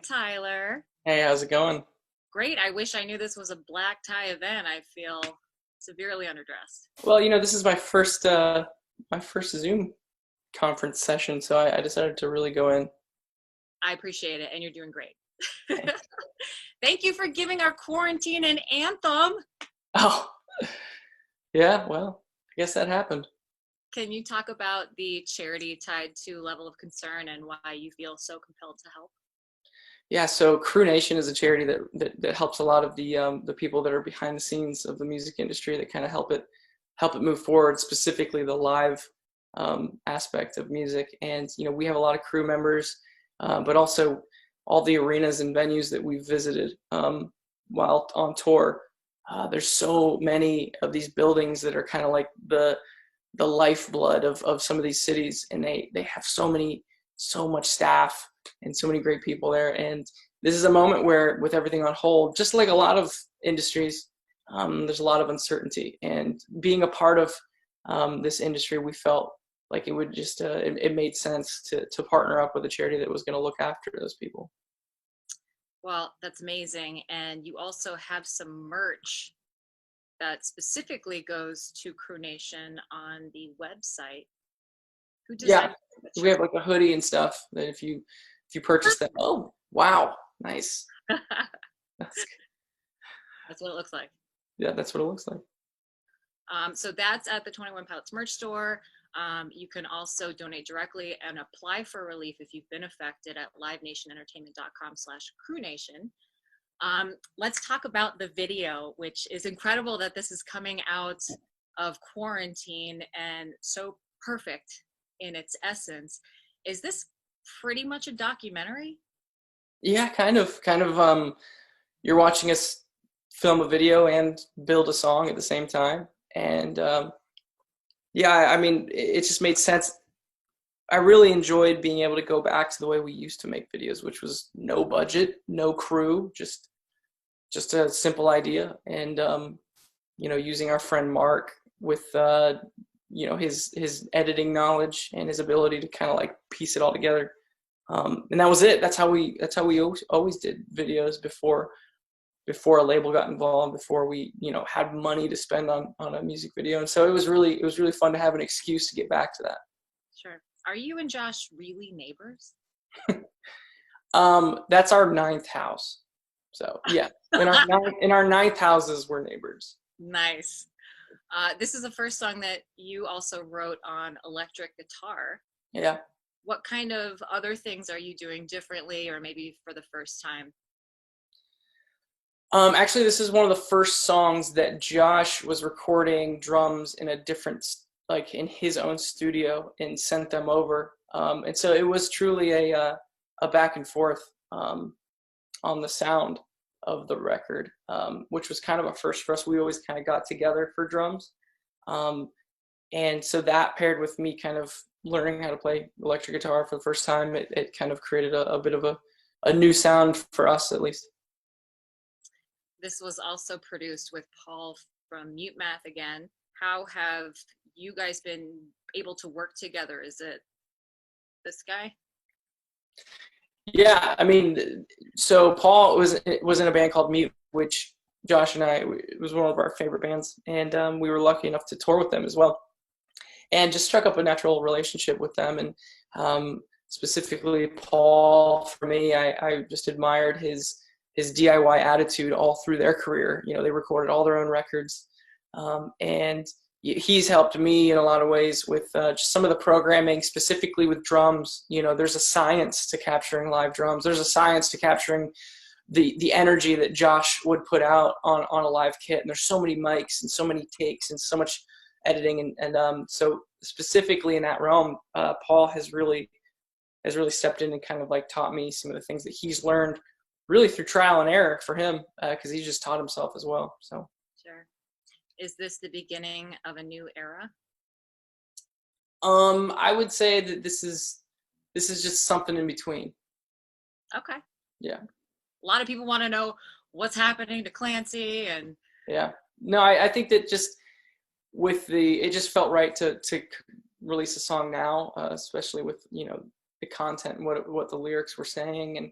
Tyler. Hey, how's it going? Great. I wish I knew this was a black tie event. I feel severely underdressed. Well, this is my first Zoom conference session, so I decided to really go in. I appreciate it, and you're doing great. Thank you for giving our quarantine an anthem. Oh, yeah, well, I guess that happened. Can you talk about the charity tied to level of concern and why you feel so compelled to help? Yeah, so Crew Nation is a charity that helps a lot of the people that are behind the scenes of the music industry that kind of help it move forward, specifically the live aspect of music. And we have a lot of crew members, but also all the arenas and venues that we've visited while on tour. There's so many of these buildings that are kind of like the lifeblood of some of these cities, and they have so much staff and so many great people there. And this is a moment where, with everything on hold, just like a lot of industries, there's a lot of uncertainty. And being a part of this industry, we felt like it would just it made sense to partner up with a charity that was going to look after those people. Well, that's amazing. And you also have some merch that specifically goes to Crew Nation on the website. Who Yeah, designed that we have shirt? like a hoodie and stuff that if you purchase that, oh wow, nice. That's, That's what it looks like. yeah, that's what it looks like. So that's at the 21 Pilots merch store. You can also donate directly and apply for relief if you've been affected at livenationentertainment.com/crewnation. Let's talk about the video, which is incredible that this is coming out of quarantine and so perfect in its essence. Is this pretty much a documentary? Yeah, kind of. You're watching us film a video and build a song at the same time, and yeah, I mean, it just made sense. I really enjoyed being able to go back to the way we used to make videos, which was no budget, no crew, just a simple idea, and using our friend Mark with his editing knowledge and his ability to kind of like piece it all together. And that was it. That's how we always did videos before a label got involved, before we had money to spend on a music video. And so it was really fun to have an excuse to get back to that. Sure. Are you and Josh really neighbors? That's our ninth house. So yeah, in our ninth houses we're neighbors. Nice. This is the first song that you also wrote on electric guitar. Yeah. What kind of other things are you doing differently or maybe for the first time? Actually, this is one of the first songs that Josh was recording drums in a different, like in his own studio, and sent them over. And so it was truly a back and forth on the sound of the record, which was kind of a first for us. We always kind of got together for drums. And so that, paired with me kind of learning how to play electric guitar for the first time, it kind of created a bit of a new sound for us, at least. This was also produced with Paul from Mute Math again. How have you guys been able to work together? Is it this guy? Yeah, I mean, so Paul was in a band called Mute, which Josh and it was one of our favorite bands, and we were lucky enough to tour with them as well, and just struck up a natural relationship with them. And specifically Paul, for me, I just admired his DIY attitude all through their career. They recorded all their own records, and he's helped me in a lot of ways with just some of the programming, specifically with drums. There's a science to capturing live drums. There's a science to capturing the energy that Josh would put out on a live kit. And there's so many mics and so many takes and so much editing. And so specifically in that realm, Paul has really stepped in and kind of like taught me some of the things that he's learned really through trial and error for him, because he just taught himself as well. So. Sure. Is this the beginning of a new era? I would say that this is just something in between. Okay. Yeah. A lot of people want to know what's happening to Clancy and. Yeah. No, I think that just it just felt right to release a song now, especially with the content and what the lyrics were saying, and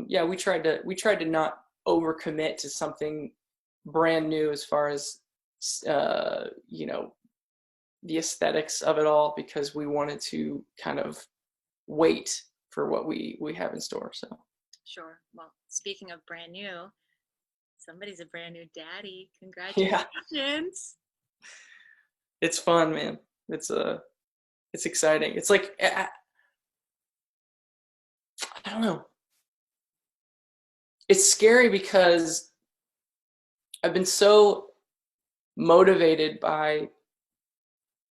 yeah, we tried to not overcommit to something brand new as far as you know, the aesthetics of it all, because we wanted to kind of wait for what we have in store. So Sure. Well, speaking of brand new, somebody's a brand new daddy. yeah, Congratulations. it's fun, man. It's exciting. It's like I don't know. It's scary because I've been so motivated by,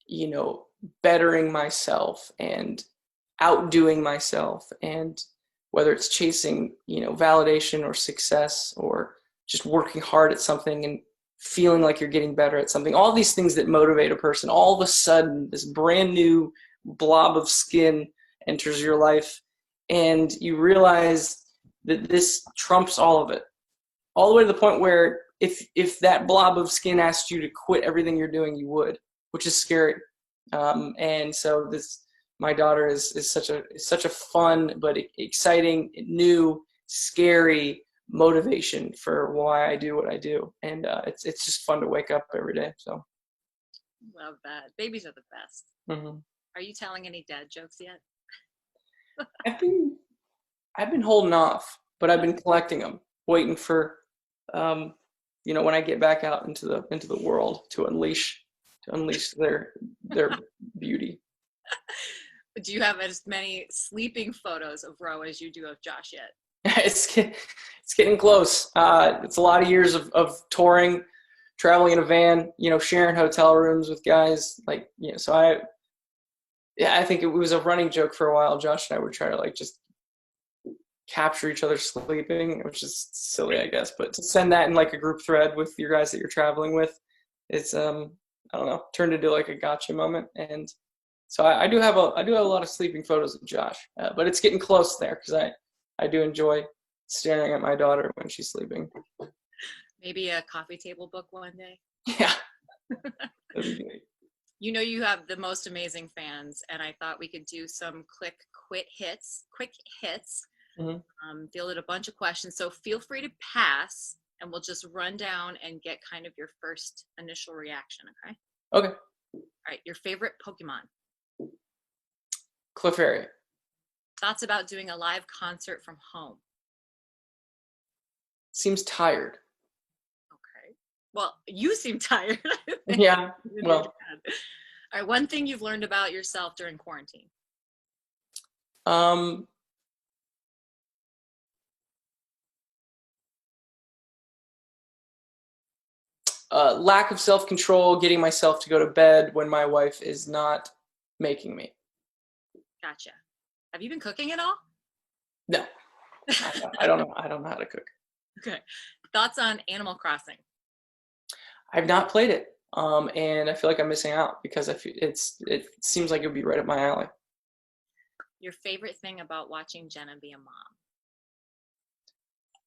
you know, bettering myself and outdoing myself, and whether it's chasing, you know, validation or success, or just working hard at something and feeling like you're getting better at something, all these things that motivate a person, all of a sudden this brand new blob of skin enters your life, and you realize that this trumps all of it, all the way to the point where if that blob of skin asked you to quit everything you're doing, you would, which is scary. And so my daughter is such a fun but exciting, new, scary motivation for why I do what I do, and it's just fun to wake up every day. So Love that. Babies are the best. mm-hmm. Are you telling any dad jokes yet? I've been holding off, but I've been collecting them, waiting for you know, when I get back out into the world to unleash their beauty. Do you have as many sleeping photos of Roe as you do of Josh yet? It's getting close. It's a lot of years of touring, traveling in a van, you know, sharing hotel rooms with guys. Like, you know, so I think it was a running joke for a while. Josh and I would try to like just capture each other sleeping, which is silly, I guess. But to send that in like a group thread with your guys that you're traveling with, it's I don't know, turned into like a gotcha moment. And so I do have a lot of sleeping photos of Josh, but it's getting close there because I do enjoy staring at my daughter when she's sleeping. Maybe a coffee table book one day. Yeah, that'd be great. You know you have the most amazing fans, and I thought we could do some quick hits. Fielded a bunch of questions, so feel free to pass, and we'll just run down and get kind of your first initial reaction, okay? Okay. All right, your favorite Pokemon. Clefairy. Thoughts about doing a live concert from home. Seems tired. Okay. Well, you seem tired. Yeah. Well. All right, one thing you've learned about yourself during quarantine. Lack of self-control, getting myself to go to bed when my wife is not making me. Gotcha. Have you been cooking at all? No. I don't know how to cook. Okay. Thoughts on Animal Crossing? I've not played it, and I feel like I'm missing out because it seems like it would be right up my alley. Your favorite thing about watching Jenna be a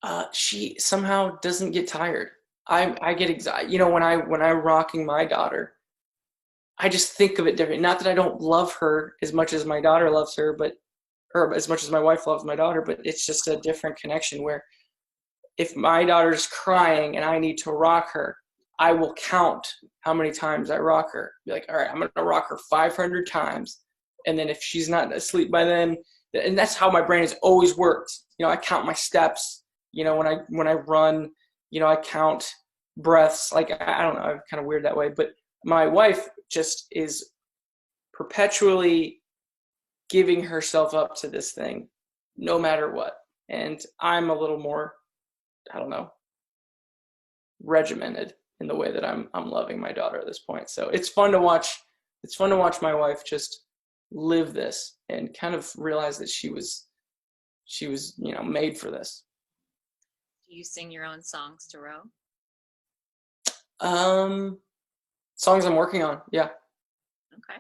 mom? She somehow doesn't get tired. I get excited. You know, when I'm rocking my daughter, I just think of it different. Not that I don't love her as much as my daughter loves her, or as much as my wife loves my daughter, but it's just a different connection where if my daughter's crying and I need to rock her, I will count how many times I rock her. Be like, all right, I'm going to rock her 500 times. And then if she's not asleep by then, and that's how my brain has always worked. You know, I count my steps. You know, when I run, you know, I count breaths. Like, I don't know, I'm kind of weird that way. But my wife just is perpetually giving herself up to this thing, no matter what. And I'm a little more, I don't know, regimented in the way that I'm loving my daughter at this point. So it's fun to watch. It's fun to watch my wife just live this and kind of realize that she was, you know, made for this. Do you sing your own songs to Ro? Songs I'm working on. Yeah. Okay.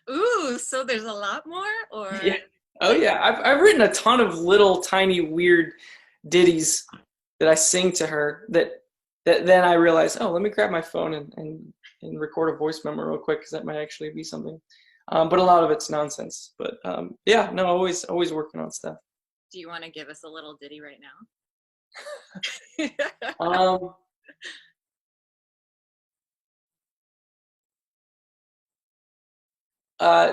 Ooh, so there's a lot more, or? Yeah. Oh yeah. I've written a ton of little tiny weird ditties that I sing to her that then I realize, oh, let me grab my phone and record a voice memo real quick because that might actually be something. But a lot of it's nonsense. But yeah, no, always working on stuff. Do you want to give us a little ditty right now? Um,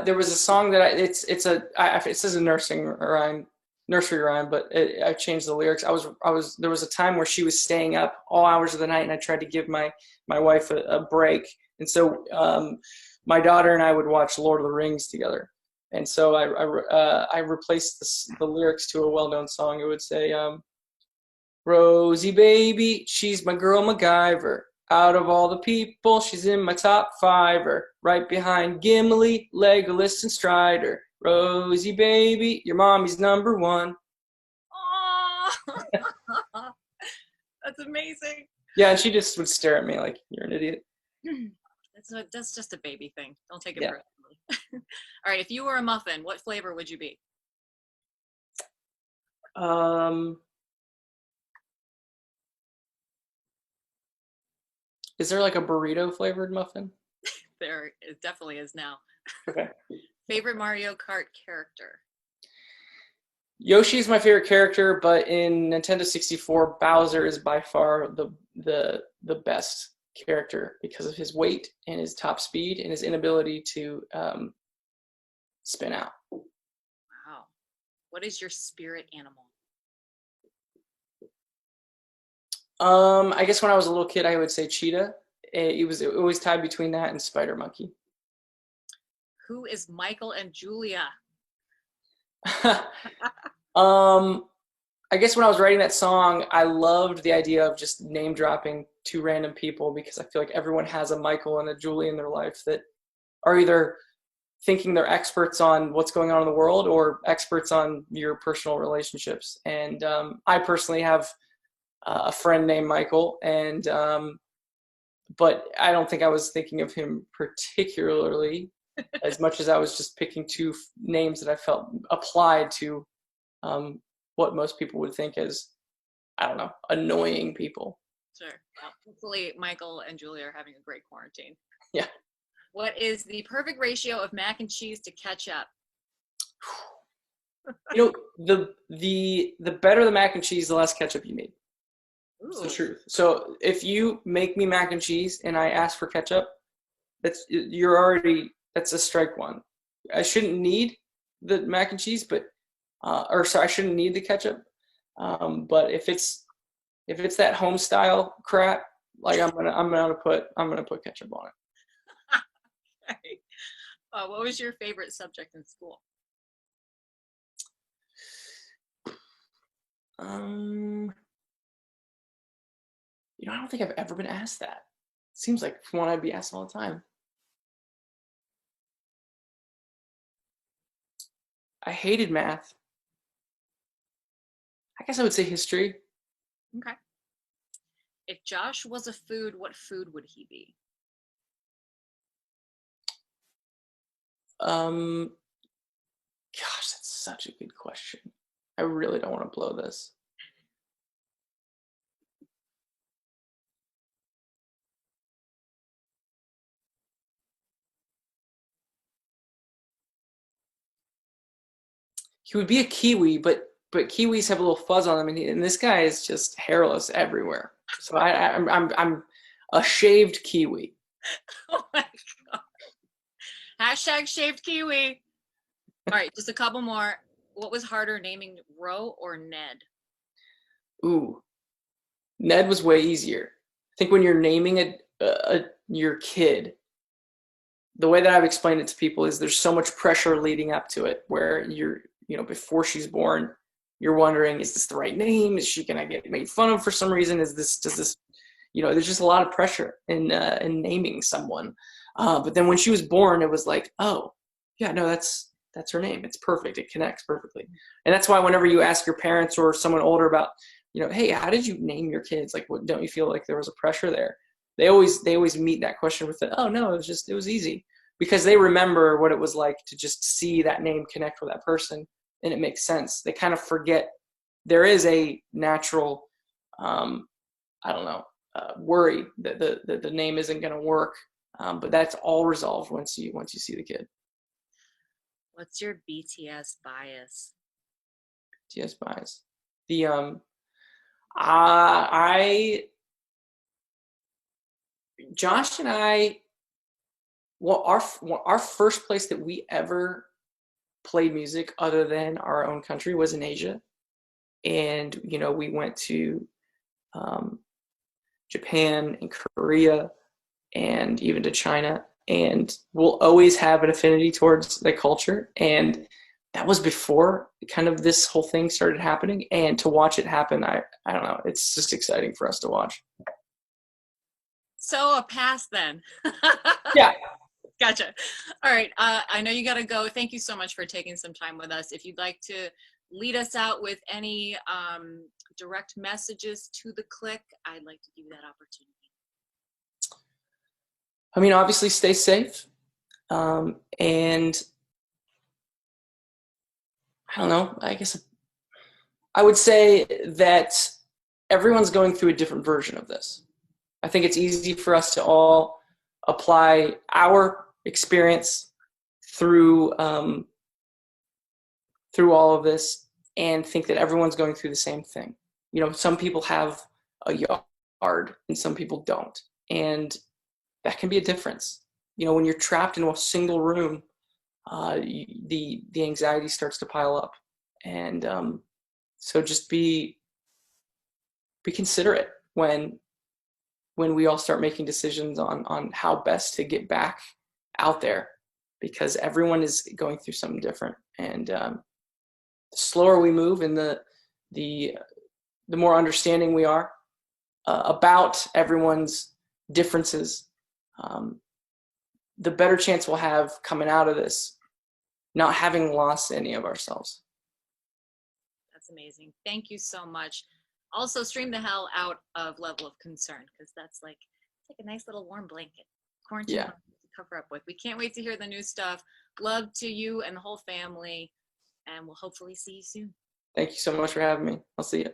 there was a song that it says a nursery rhyme, but I changed the lyrics. There was a time where she was staying up all hours of the night, and I tried to give my wife a break, and so my daughter and I would watch Lord of the Rings together, and so I replaced the lyrics to a well-known song. It would say, Rosie baby, she's my girl MacGyver. Out of all the people, she's in my top fiver. Right behind Gimli, Legolas, and Strider. Rosie baby, your mommy's number one. Oh, that's amazing. Yeah, and she just would stare at me like, you're an idiot. That's just a baby thing. Don't take it Yeah. personally. All right, if you were a muffin, what flavor would you be? Is there like a burrito flavored muffin? There it definitely is now. Okay. Favorite Mario Kart character? Yoshi is my favorite character, but in Nintendo 64, Bowser is by far the best character because of his weight and his top speed and his inability to spin out. Wow. What is your spirit animal? I guess when I was a little kid, I would say cheetah. It was always tied between that and spider monkey. Who is Michael and Julia? I guess when I was writing that song, I loved the idea of just name dropping two random people because I feel like everyone has a Michael and a Julie in their life that are either thinking they're experts on what's going on in the world or experts on your personal relationships. And I personally have a friend named Michael, and but I don't think I was thinking of him particularly as much as I was just picking two names that I felt applied to what most people would think as, I don't know, annoying people. Sure. Well, hopefully Michael and Julia are having a great quarantine. Yeah. What is the perfect ratio of mac and cheese to ketchup? You know, the better the mac and cheese, the less ketchup you need. It's the truth. So if you make me mac and cheese and I ask for ketchup, that's a strike one. I shouldn't need the mac and cheese, but I shouldn't need the ketchup. But if it's that home style crap, like I'm gonna put ketchup on it. Okay. What was your favorite subject in school? I don't think I've ever been asked that. Seems like one I'd be asked all the time. I hated math. I guess I would say history. Okay. If Josh was a food, what food would he be? Gosh, that's such a good question. I really don't want to blow this. He would be a kiwi, but kiwis have a little fuzz on them, and this guy is just hairless everywhere. So I'm a shaved kiwi. Oh my god. Hashtag shaved kiwi. All right, just a couple more. What was harder, naming Ro or Ned? Ooh, Ned was way easier. I think when you're naming your kid, the way that I've explained it to people is there's so much pressure leading up to it where before she's born, you're wondering, is this the right name? Is she gonna get made fun of for some reason? Does this there's just a lot of pressure in naming someone. But then when she was born, it was like, oh yeah, no, that's her name. It's perfect. It connects perfectly. And that's why whenever you ask your parents or someone older about, hey, how did you name your kids? Like, don't you feel like there was a pressure there? They always meet that question with oh no, it was easy, because they remember what it was like to just see that name connect with that person, and it makes sense. They kind of forget there is a natural, worry that the name isn't going to work, but that's all resolved once you see the kid. What's your BTS bias? DS buys. The I Josh and I, well, our first place that we ever played music other than our own country was in Asia, and we went to um, Japan and Korea and even to China, and we'll always have an affinity towards the culture. And that was before kind of this whole thing started happening, and to watch it happen, I don't know, it's just exciting for us to watch. So a pass then. Yeah. Gotcha. All right. I know you got to go. Thank you so much for taking some time with us. If you'd like to lead us out with any direct messages to the clique, I'd like to give you that opportunity. I mean, obviously stay safe. And I don't know, I guess I would say that everyone's going through a different version of this. I think it's easy for us to all apply our experience through through all of this and think that everyone's going through the same thing. Some people have a yard and some people don't, and that can be a difference. When you're trapped in a single room, the anxiety starts to pile up, and so just be considerate when we all start making decisions on how best to get back out there, because everyone is going through something different. And the slower we move and the more understanding we are about everyone's differences, the better chance we'll have coming out of this not having lost any of ourselves. That's amazing. Thank you so much. Also, stream the hell out of Level of Concern, because that's like a nice little warm blanket. Quarantine Yeah. to cover up with. We can't wait to hear the new stuff. Love to you and the whole family, and we'll hopefully see you soon. Thank you so much for having me. I'll see you.